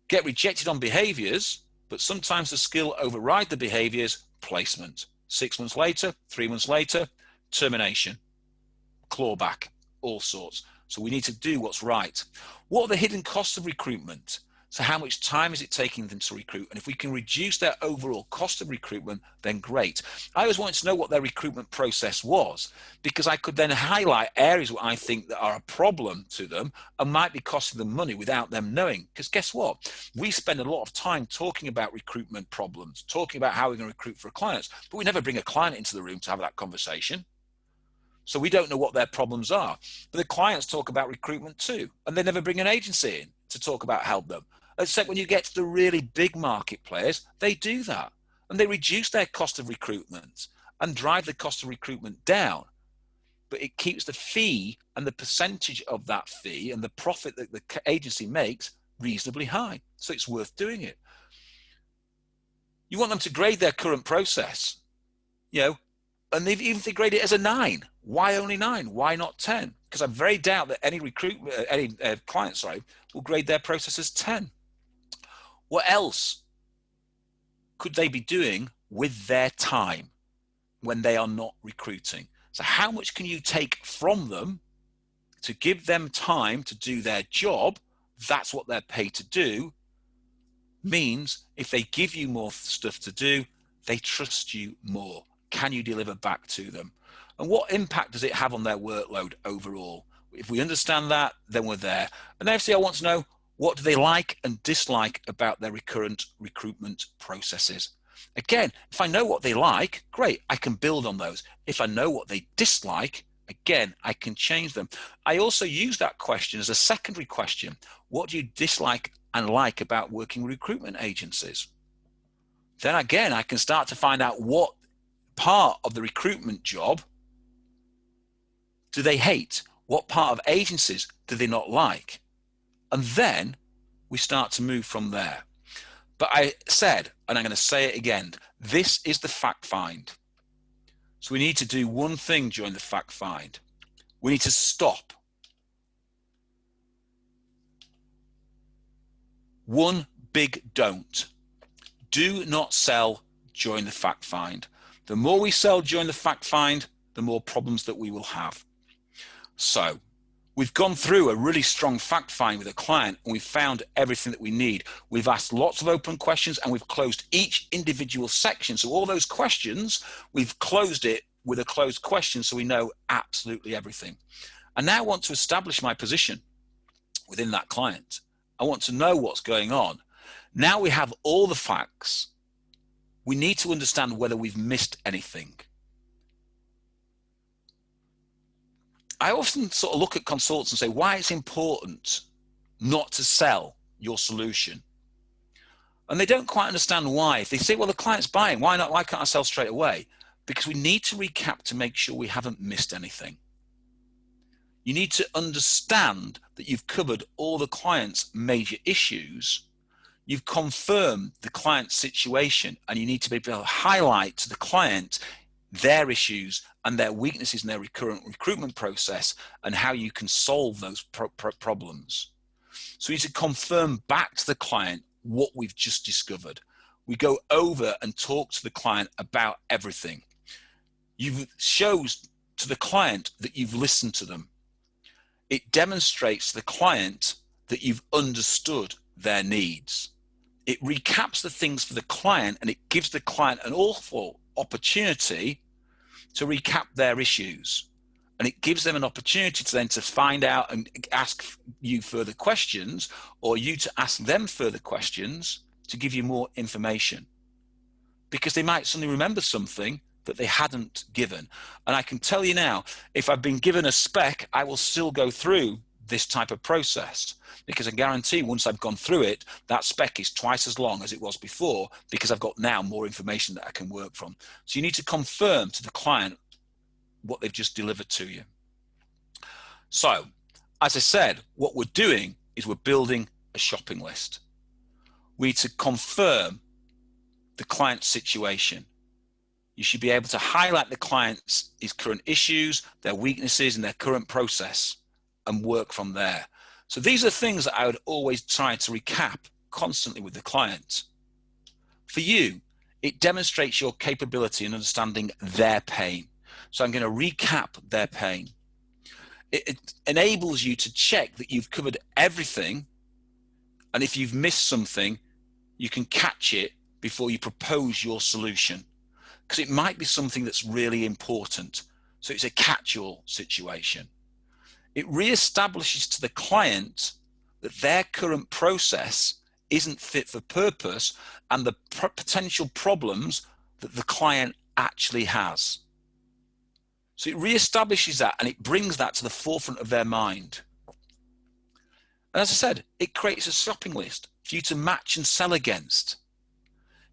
Get rejected on behaviors, but sometimes the skill override the behaviors, placement. 6 months later, 3 months later, termination, clawback, all sorts. So we need to do what's right. What are the hidden costs of recruitment? So how much time is it taking them to recruit? And if we can reduce their overall cost of recruitment, then great. I always wanted to know what their recruitment process was, because I could then highlight areas where I think that are a problem to them and might be costing them money without them knowing. Because guess what? We spend a lot of time talking about recruitment problems, talking about how we're going to recruit for clients, but we never bring a client into the room to have that conversation. So we don't know what their problems are. But the clients talk about recruitment too, and they never bring an agency in to talk about help them. Except when you get to the really big market players, they do that. And they reduce their cost of recruitment and drive the cost of recruitment down. But it keeps the fee and the percentage of that fee and the profit that the agency makes reasonably high. So it's worth doing it. You want them to grade their current process, and even if they grade it as a 9, why only 9? Why not 10? Because I very doubt that any client, will grade their process as 10. What else could they be doing with their time when they are not recruiting? So how much can you take from them to give them time to do their job? That's what they're paid to do. Means if they give you more stuff to do, they trust you more. Can you deliver back to them? And what impact does it have on their workload overall? If we understand that, then we're there. And then I want to know, what do they like and dislike about their recurrent recruitment processes? Again, if I know what they like, great, I can build on those. If I know what they dislike, again, I can change them. I also use that question as a secondary question. What do you dislike and like about working with recruitment agencies? Then again, I can start to find out what part of the recruitment job do they hate? What part of agencies do they not like? And then we start to move from there. But I said, and I'm going to say it again, this is the fact find. So we need to do one thing during the fact find. We need to stop. One big don't. Do not sell during the fact find. The more we sell during the fact find, the more problems that we will have. So we've gone through a really strong fact find with a client, and we've found everything that we need. We've asked lots of open questions, and we've closed each individual section. So all those questions, we've closed it with a closed question, so we know absolutely everything. I now want to establish my position within that client. I want to know what's going on. Now we have all the facts. We need to understand whether we've missed anything. I often sort of look at consultants and say why it's important not to sell your solution. And they don't quite understand why. If they say, well, the client's buying, why not? Why can't I sell straight away? Because we need to recap to make sure we haven't missed anything. You need to understand that you've covered all the client's major issues. You've confirmed the client's situation, and you need to be able to highlight to the client their issues and their weaknesses in their recurrent recruitment process and how you can solve those problems. So we need to confirm back to the client what we've just discovered. We go over and talk to the client about everything. You show to the client that you've listened to them. It demonstrates to the client that you've understood their needs. It recaps the things for the client, and it gives the client an awful opportunity to recap their issues. And it gives them an opportunity to then to find out and ask you further questions, or you to ask them further questions to give you more information. Because they might suddenly remember something that they hadn't given. And I can tell you now, if I've been given a spec, I will still go through this type of process, because I guarantee once I've gone through it, that spec is twice as long as it was before, because I've got now more information that I can work from. So you need to confirm to the client what they've just delivered to you. So, as I said, what we're doing is we're building a shopping list. We need to confirm the client's situation. You should be able to highlight the client's current issues, their weaknesses, and their current process, and work from there. So these are things that I would always try to recap constantly with the client. For you, it demonstrates your capability in understanding their pain. So I'm going to recap their pain. It enables you to check that you've covered everything. And if you've missed something, you can catch it before you propose your solution, because it might be something that's really important. So it's a catch-all situation. It reestablishes to the client that their current process isn't fit for purpose and the potential problems that the client actually has. So it reestablishes that, and it brings that to the forefront of their mind. And as I said, it creates a shopping list for you to match and sell against.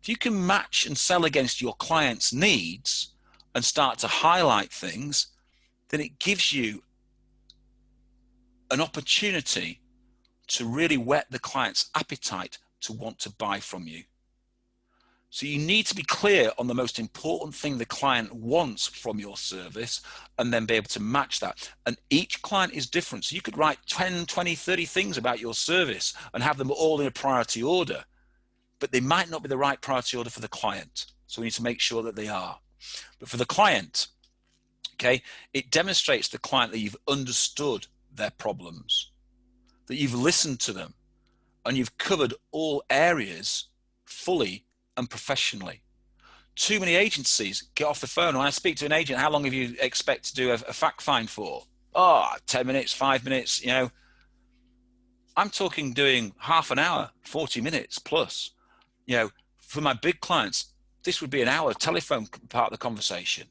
If you can match and sell against your client's needs and start to highlight things, then it gives you an opportunity to really whet the client's appetite to want to buy from you. So you need to be clear on the most important thing the client wants from your service, and then be able to match that. And each client is different. So you could write 10, 20, 30 things about your service and have them all in a priority order, but they might not be the right priority order for the client. So we need to make sure that they are. But for the client, okay, it demonstrates to the client that you've understood their problems, that you've listened to them, and you've covered all areas fully and professionally. Too many agencies get off the phone. When I speak to an agent, how long have you expect to do a fact find for? Oh, 10 minutes, 5 minutes, you know. I'm talking doing half an hour, 40 minutes plus. You know, for my big clients, this would be an hour telephone part of the conversation,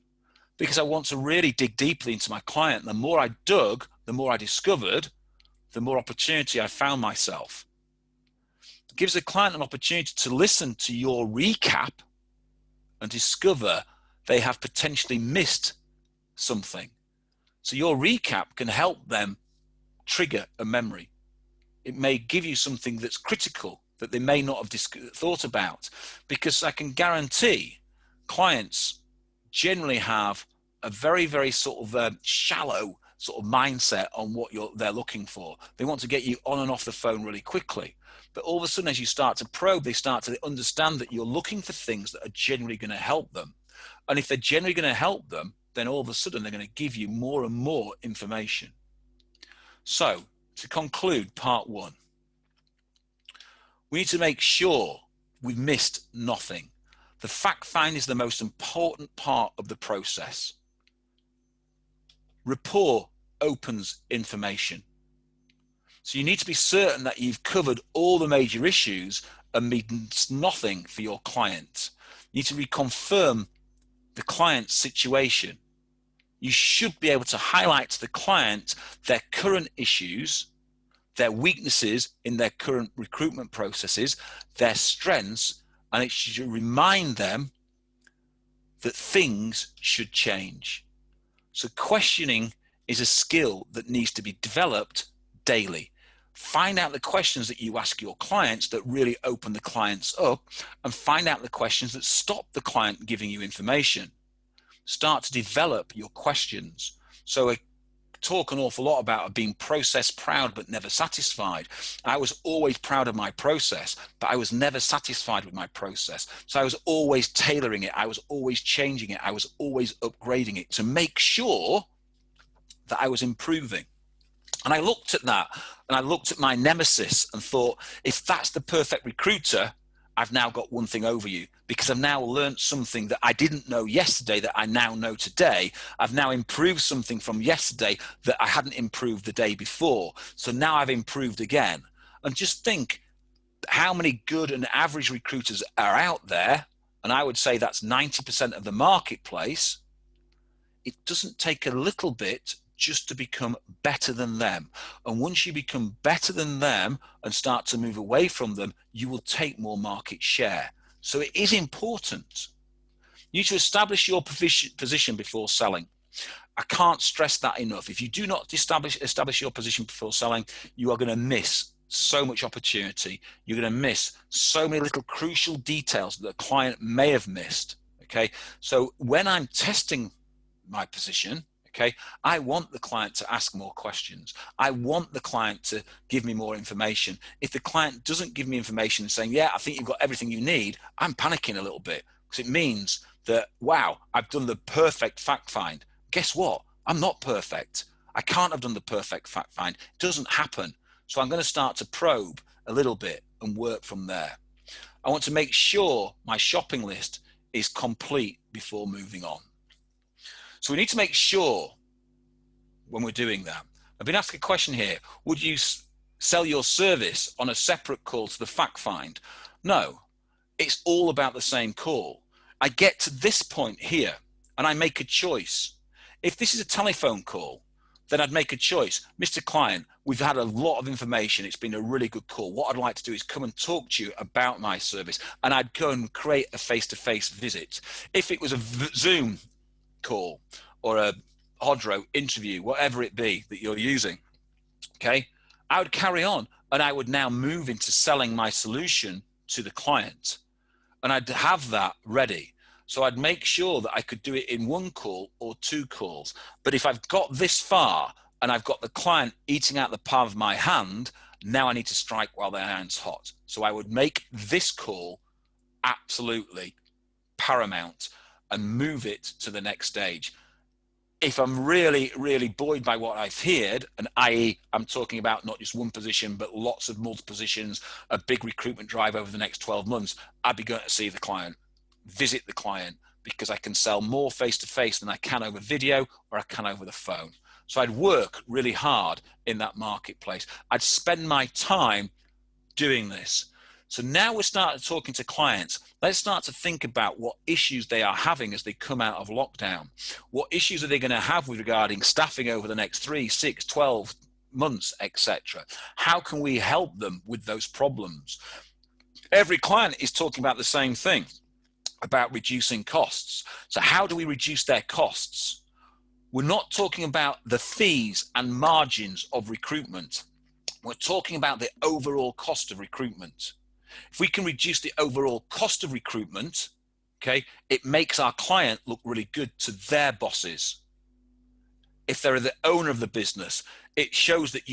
because I want to really dig deeply into my client. The more I dug, the more I discovered, the more opportunity I found myself. It gives the client an opportunity to listen to your recap and discover they have potentially missed something. So your recap can help them trigger a memory. It may give you something that's critical that they may not have thought about, because I can guarantee clients generally have a very, very sort of shallow sort of mindset on what they're looking for. They want to get you on and off the phone really quickly. But all of a sudden, as you start to probe, they start to understand that you're looking for things that are generally going to help them. And if they're generally going to help them, then all of a sudden, they're going to give you more and more information. So to conclude part one, we need to make sure we've missed nothing. The fact find is the most important part of the process. Rapport opens information. So you need to be certain that you've covered all the major issues and missed nothing for your client. You need to reconfirm the client's situation. You should be able to highlight to the client their current issues, their weaknesses in their current recruitment processes, their strengths, and it should remind them that things should change. So questioning is a skill that needs to be developed daily. Find out the questions that you ask your clients that really open the clients up, and find out the questions that stop the client giving you information. Start to develop your questions. So I talk an awful lot about being process proud but never satisfied. I was always proud of my process, but I was never satisfied with my process. So I was always tailoring it. I was always changing it. I was always upgrading it to make sure that I was improving. And I looked at that, and I looked at my nemesis and thought, if that's the perfect recruiter, I've now got one thing over you, because I've now learned something that I didn't know yesterday that I now know today. I've now improved something from yesterday that I hadn't improved the day before. So now I've improved again. And just think how many good and average recruiters are out there. And I would say that's 90% of the marketplace. It doesn't take a little bit just to become better than them. And once you become better than them and start to move away from them, you will take more market share. So it is important. You need to establish your position before selling. I can't stress that enough. If you do not establish your position before selling, you are going to miss so much opportunity. You're going to miss so many little crucial details that the client may have missed. Okay, so when I'm testing my position, okay, I want the client to ask more questions. I want the client to give me more information. If the client doesn't give me information saying, yeah, I think you've got everything you need, I'm panicking a little bit, because it means that, wow, I've done the perfect fact find. Guess what? I'm not perfect. I can't have done the perfect fact find. It doesn't happen. So I'm going to start to probe a little bit and work from there. I want to make sure my shopping list is complete before moving on. So we need to make sure when we're doing that. I've been asked a question here. Would you sell your service on a separate call to the fact find? No, it's all about the same call. I get to this point here and I make a choice. If this is a telephone call, then I'd make a choice. Mr. Client, we've had a lot of information. It's been a really good call. What I'd like to do is come and talk to you about my service, and I'd go and create a face-to-face visit. If it was a Zoom call or a Hodro interview, whatever it be that you're using, okay, I would carry on and I would now move into selling my solution to the client, and I'd have that ready. So I'd make sure that I could do it in one call or two calls. But if I've got this far and I've got the client eating out the palm of my hand, now I need to strike while the iron's hot. So I would make this call absolutely paramount and move it to the next stage. If I'm really, really buoyed by what I've heard, and i.e. I'm talking about not just one position, but lots of multiple positions, a big recruitment drive over the next 12 months, I'd be going to see the client, visit the client, because I can sell more face-to-face than I can over video or I can over the phone. So I'd work really hard in that marketplace. I'd spend my time doing this. So now we're starting talking to clients. Let's start to think about what issues they are having as they come out of lockdown. What issues are they going to have with regarding staffing over the next 3, 6, 12 months, etc. How can we help them with those problems? Every client is talking about the same thing, about reducing costs. So how do we reduce their costs? We're not talking about the fees and margins of recruitment. We're talking about the overall cost of recruitment. If we can reduce the overall cost of recruitment, okay, it makes our client look really good to their bosses. If they're the owner of the business, it shows that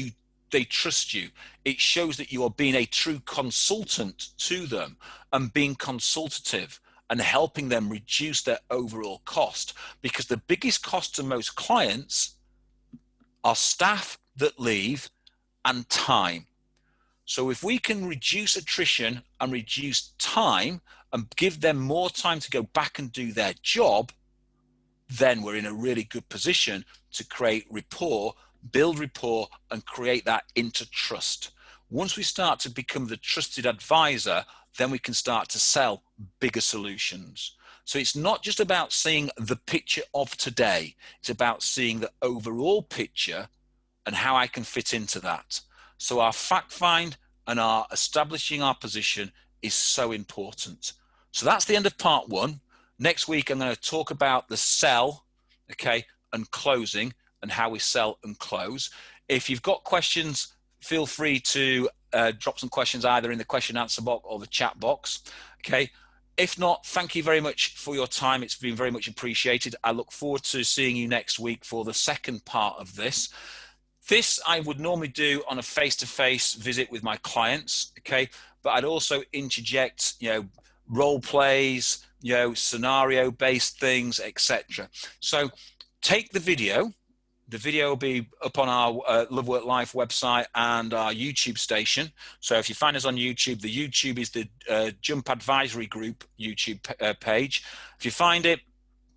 they trust you. It shows that you are being a true consultant to them and being consultative and helping them reduce their overall cost. Because the biggest cost to most clients are staff that leave and time. So if we can reduce attrition and reduce time and give them more time to go back and do their job, then we're in a really good position to create rapport, build rapport, and create that inter-trust. Once we start to become the trusted advisor, then we can start to sell bigger solutions. So it's not just about seeing the picture of today. It's about seeing the overall picture and how I can fit into that. So our fact find and our establishing our position is so important. So that's the end of part 1. Next week, I'm going to talk about the sell, okay, and closing and how we sell and close. If you've got questions, feel free to drop some questions either in the question and answer box or the chat box, okay? If not, thank you very much for your time. It's been very much appreciated. I look forward to seeing you next week for the second part of this. This I would normally do on a face-to-face visit with my clients, okay? But I'd also interject, role plays, scenario-based things, etc. So take the video. The video will be up on our LoveWorkLife website and our YouTube station. So if you find us on YouTube, the YouTube is the Jump Advisory Group YouTube page. If you find it,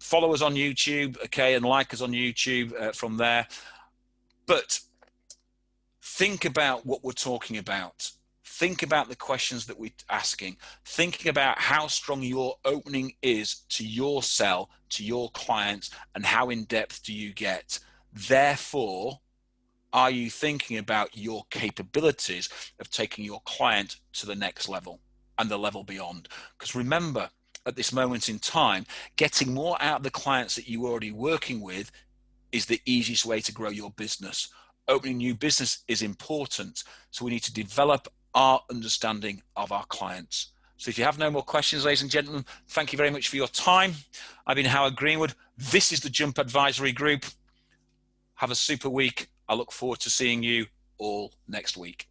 follow us on YouTube, okay, and like us on YouTube from there. But think about what we're talking about. Think about the questions that we're asking. Thinking about how strong your opening is to your sell, to your clients, and how in depth do you get. Therefore, are you thinking about your capabilities of taking your client to the next level and the level beyond? Because remember, at this moment in time, getting more out of the clients that you're already working with is the easiest way to grow your business. Opening new business is important. So we need to develop our understanding of our clients. So if you have no more questions, ladies and gentlemen, thank you very much for your time. I've been Howard Greenwood. This is the Jump Advisory Group. Have a super week. I look forward to seeing you all next week.